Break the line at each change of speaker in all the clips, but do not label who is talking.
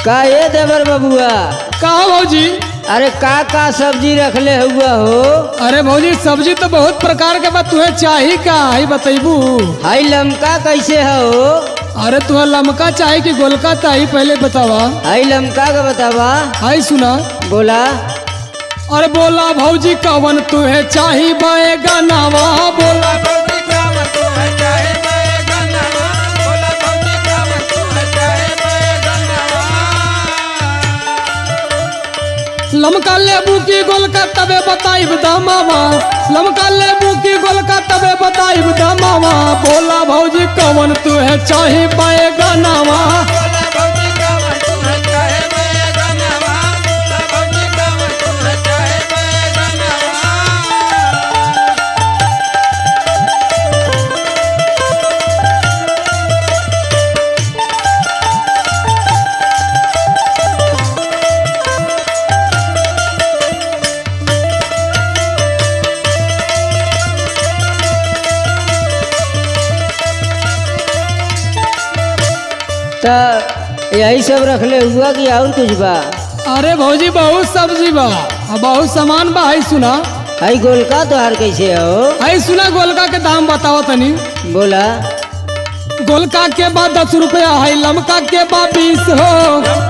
का ये देवर बबुआ
कहा भौजी?
अरे का सब्जी रखले हुआ हो?
अरे भौजी सब्जी तो बहुत प्रकार के बा, तुम्हें चाही का है बतैबू?
हाई लमका कैसे हो?
अरे तुम्हें लमका चाही कि गोलका चाही पहले बतावा।
हाई लमका का बतावा।
हाय सुना
बोला।
अरे बोला भौजी कवन तुम्हें चाही बैगनवा बोला। लमका लेबू की गोलका तबे बताइब दामावा। लमका लेबू की गोलका तबे बताइब दामावा। बोला भौजी कवन तुहे चाही बैगनवा।
तो यही सब रखले हुआ कि और कुछ बा?
अरे भौजी बहुत सब्जी बा, बहुत सामान बा। हाय सुना।
हाई गोलका तोहार कैसे हो?
हाय सुना गोलका के दाम बताओ तनी।
बोला।
गोलका के बाद 10 रुपया है, लमका के बाद 20 हो।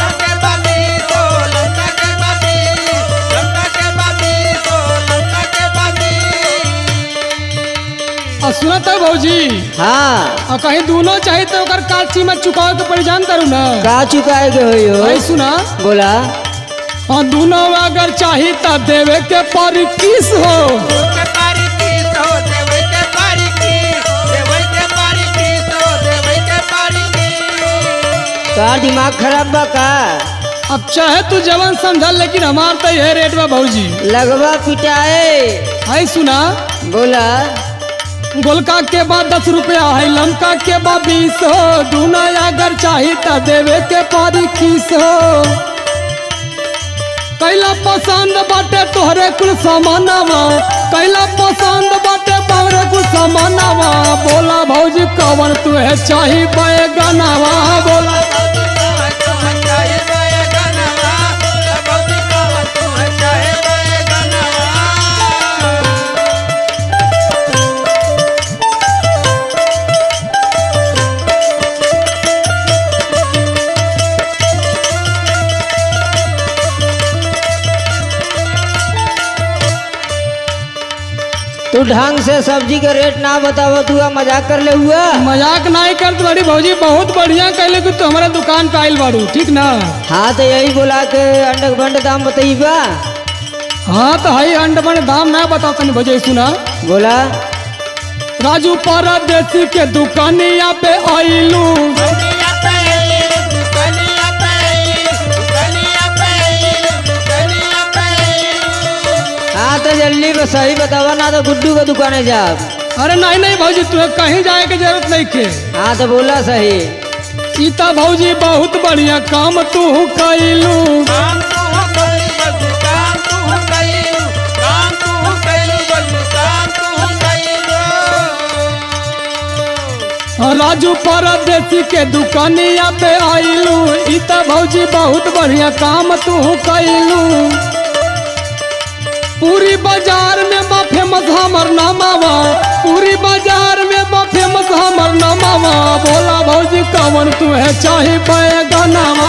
और सुना तो भौजी।
हाँ।
और कहीं दोनों चाहिए तो ओकर का कीमत चुकावे के परेशान करू ना।
का चुकाए के होई हो?
हाय सुना।
बोला।
हाँ दोनों अगर चाहिए तो देवे के परी 20 हो।
तोहार दिमाग खराब बा का?
अब चाहे तू जवन समझल, लेकिन हमार तो यह रेट बा भौजी।
लगवा पिटाए।
हाय सुना।
बोला।
गोलका के बाद 10 रुपया है, लमका के बाद 20 हो। दोनों अगर चाहिए तो देवे के परी 20 हो। कैला पसंद बाटे तोहरे कुल सामानवा। कैला पसंद बाटे तोहरे कुल सामानवा। बोला भौजी कवन तुहे चाही बैगनवा बोला।
तू ढंग से सब्जी का रेट ना बतावा, तू मजाक कर ले हुआ?
मजाक नहीं करत बड़ी भौजी, बहुत बढ़िया कहले कि तू हमारे दुकान पे आइल बाड़ू, ठीक ना?
हाँ तो यही बोला के अंडक बंड दाम बताइबा।
हाँ तो हाई अंड बन दाम ना बताओ तनी भौजी। सुना।
बोला।
राजू परदेसी के दुकानिया पे आइलू।
हाँ तो जल्दी बस सही बतावा, ना तो गुड्डू का दुकाने जा।
अरे नहीं नहीं भौजी तुम्हें कहीं जाए की जरूरत नहीं के।
हाँ तो बोला सही।
सीता भौजी बहुत बढ़िया काम तू कैलू। राजू परदेसी के दुकानिया पे आइलू। सीता भौजी बहुत बढ़िया काम तू कैलू। पूरी बाजार में बा फेमस हमर नामावा। पूरी बाजार में बा फेमस हमर नामावा। बोला भौजी कवन तुहे चाही बैगनवा।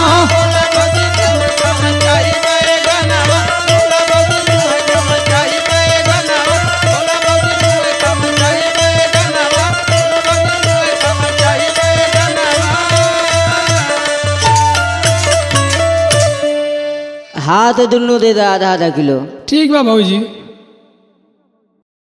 हाँ तो दोनों दे दे आधा आधा किलो।
ठीक बा भौजी।